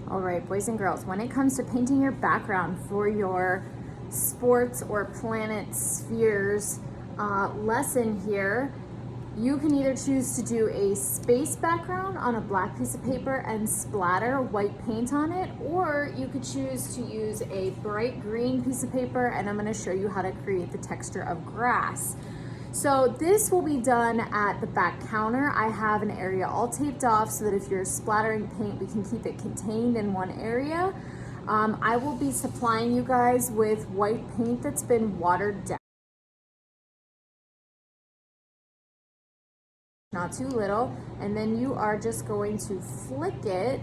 All right, boys and girls, when it comes to painting your background for your sports or planet spheres lesson here, you can either choose to do a space background on a black piece of paper and splatter white paint on it, or you could choose to use a bright green piece of paper, and I'm going to show you how to create the texture of grass. So this will be done at the back counter. I have an area all taped off so that if you're splattering paint, we can keep it contained in one area. I will be supplying you guys with white paint that's been watered down. Not too little, and then you are just going to flick it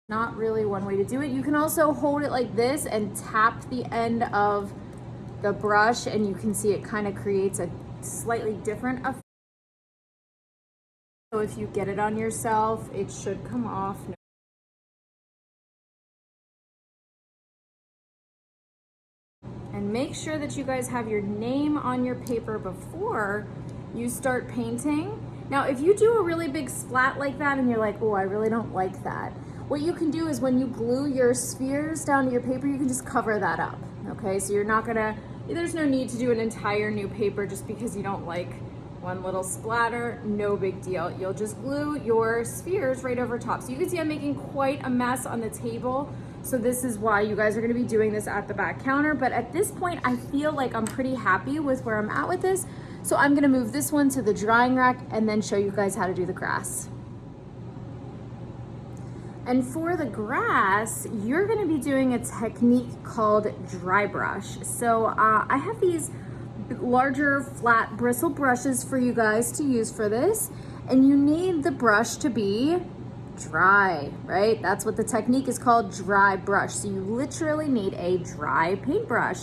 not really one way to do it. You can also hold it like this and tap the end of the brush, and you can see it kind of creates a slightly different effect. So if you get it on yourself, it should come off. And make sure that you guys have your name on your paper before you start painting. Now, if you do a really big splat like that and you're like, oh, I really don't like that, what you can do is when you glue your spheres down to your paper, you can just cover that up, okay? So you're not gonna, there's no need to do an entire new paper just because you don't like one little splatter, no big deal. You'll just glue your spheres right over top. So you can see I'm making quite a mess on the table. So this is why you guys are gonna be doing this at the back counter. But at this point, I feel like I'm pretty happy with where I'm at with this. So I'm gonna move this one to the drying rack and then show you guys how to do the grass. And for the grass, you're gonna be doing a technique called dry brush. So I have these larger flat bristle brushes for you guys to use for this. And you need the brush to be dry, right? That's what the technique is called, dry brush. So you literally need a dry paintbrush.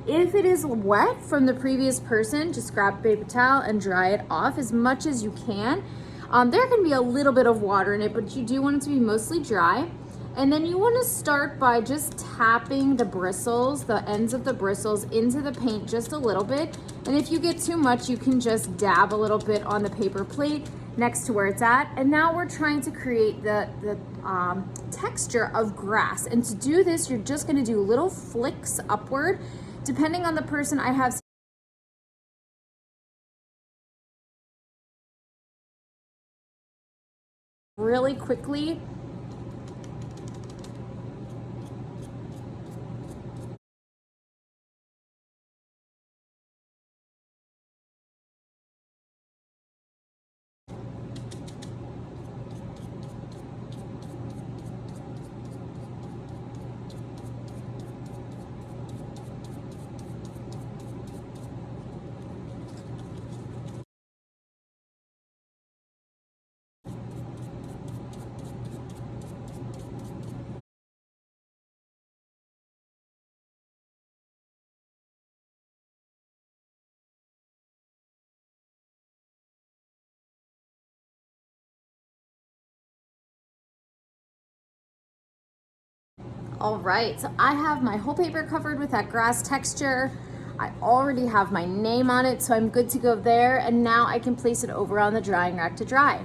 If it is wet from the previous person, just grab a paper towel and dry it off as much as you can. There can be a little bit of water in it, but you do want it to be mostly dry. And then you want to start by just tapping the bristles, the ends of the bristles into the paint just a little bit. And if you get too much, you can just dab a little bit on the paper plate next to where it's at. And now we're trying to create the texture of grass. And to do this, you're just going to do little flicks upward. Depending on the person, I have really quickly. All right, so I have my whole paper covered with that grass texture. I already have my name on it, so I'm good to go there. And now I can place it over on the drying rack to dry.